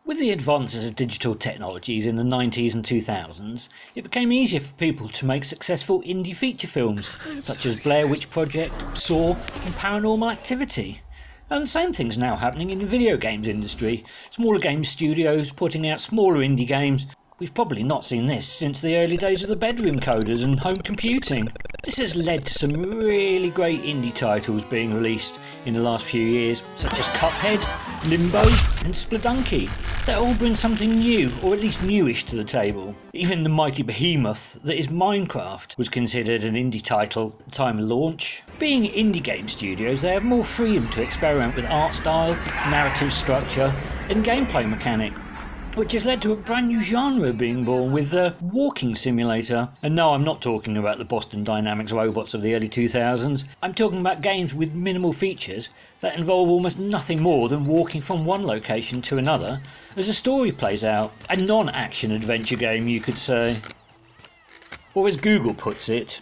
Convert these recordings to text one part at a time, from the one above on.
With the advances of digital technologies in the 90s and 2000s, it became easier for people to make successful indie feature films, such as Blair Witch Project, Saw and Paranormal Activity. And the same thing's now happening in the video games industry. Smaller game studios putting out smaller indie games. We've probably not seen this since the early days of the bedroom coders and home computing. This has led to some really great indie titles being released in the last few years, such as Cuphead, Limbo and Spelunky. They all bring something new, or at least newish, to the table. Even the mighty behemoth that is Minecraft was considered an indie title at the time of launch. Being indie game studios, they have more freedom to experiment with art style, narrative structure and gameplay mechanic, which has led to a brand new genre being born with the walking simulator. And no, I'm not talking about the Boston Dynamics robots of the early 2000s. I'm talking about games with minimal features that involve almost nothing more than walking from one location to another as a story plays out. A non-action adventure game, you could say. Or as Google puts it,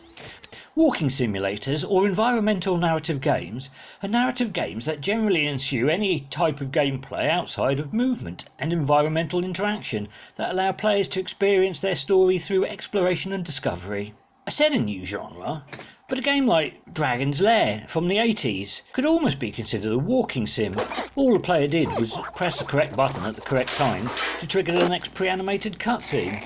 walking simulators, or environmental narrative games, are narrative games that generally ensue any type of gameplay outside of movement and environmental interaction that allow players to experience their story through exploration and discovery. I said a new genre, but a game like Dragon's Lair from the 80s could almost be considered a walking sim. All the player did was press the correct button at the correct time to trigger the next pre-animated cutscene.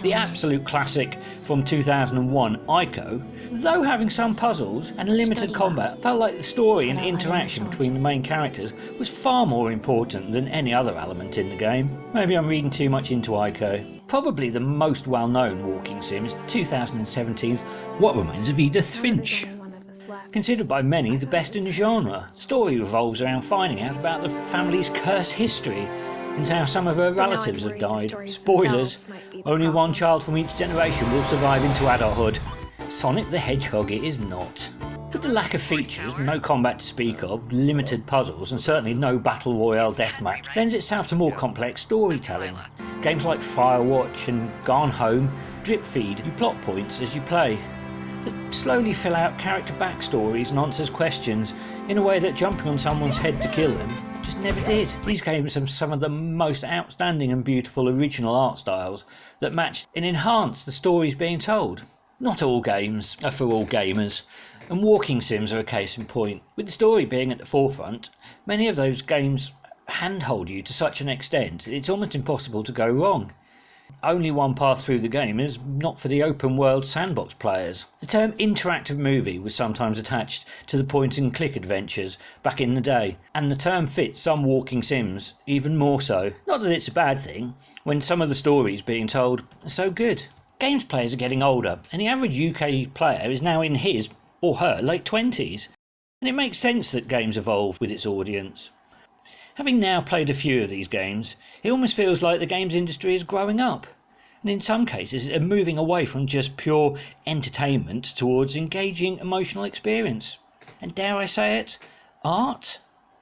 The absolute classic from 2001, Ico, though having some puzzles and limited combat, felt like the story and interaction between the main characters was far more important than any other element in the game. Maybe I'm reading too much into Ico. Probably the most well-known walking sim is 2017's What Remains of Edith Finch. Considered by many the best in the genre, the story revolves around finding out about the family's cursed history and how some of her relatives have died. Spoilers, only one child from each generation will survive into adulthood. Sonic the Hedgehog it is not. With the lack of features, no combat to speak of, limited puzzles and certainly no battle royale deathmatch lends itself to more complex storytelling. Games like Firewatch and Gone Home drip feed you plot points as you play, that slowly fill out character backstories and answers questions in a way that jumping on someone's head to kill them just never did. These games have some of the most outstanding and beautiful original art styles that match and enhance the stories being told. Not all games are for all gamers, and walking sims are a case in point. With the story being at the forefront, many of those games handhold you to such an extent it's almost impossible to go wrong. Only one path through the game is not for the open world sandbox players. The term interactive movie was sometimes attached to the point and click adventures back in the day, and the term fits some walking sims even more so. Not that it's a bad thing when some of the stories being told are so good. Games players are getting older, and the average UK player is now in his or her late 20s, and it makes sense that games evolve with its audience. Having now played a few of these games, it almost feels like the games industry is growing up, and in some cases are moving away from just pure entertainment towards engaging emotional experience. And dare I say it, art?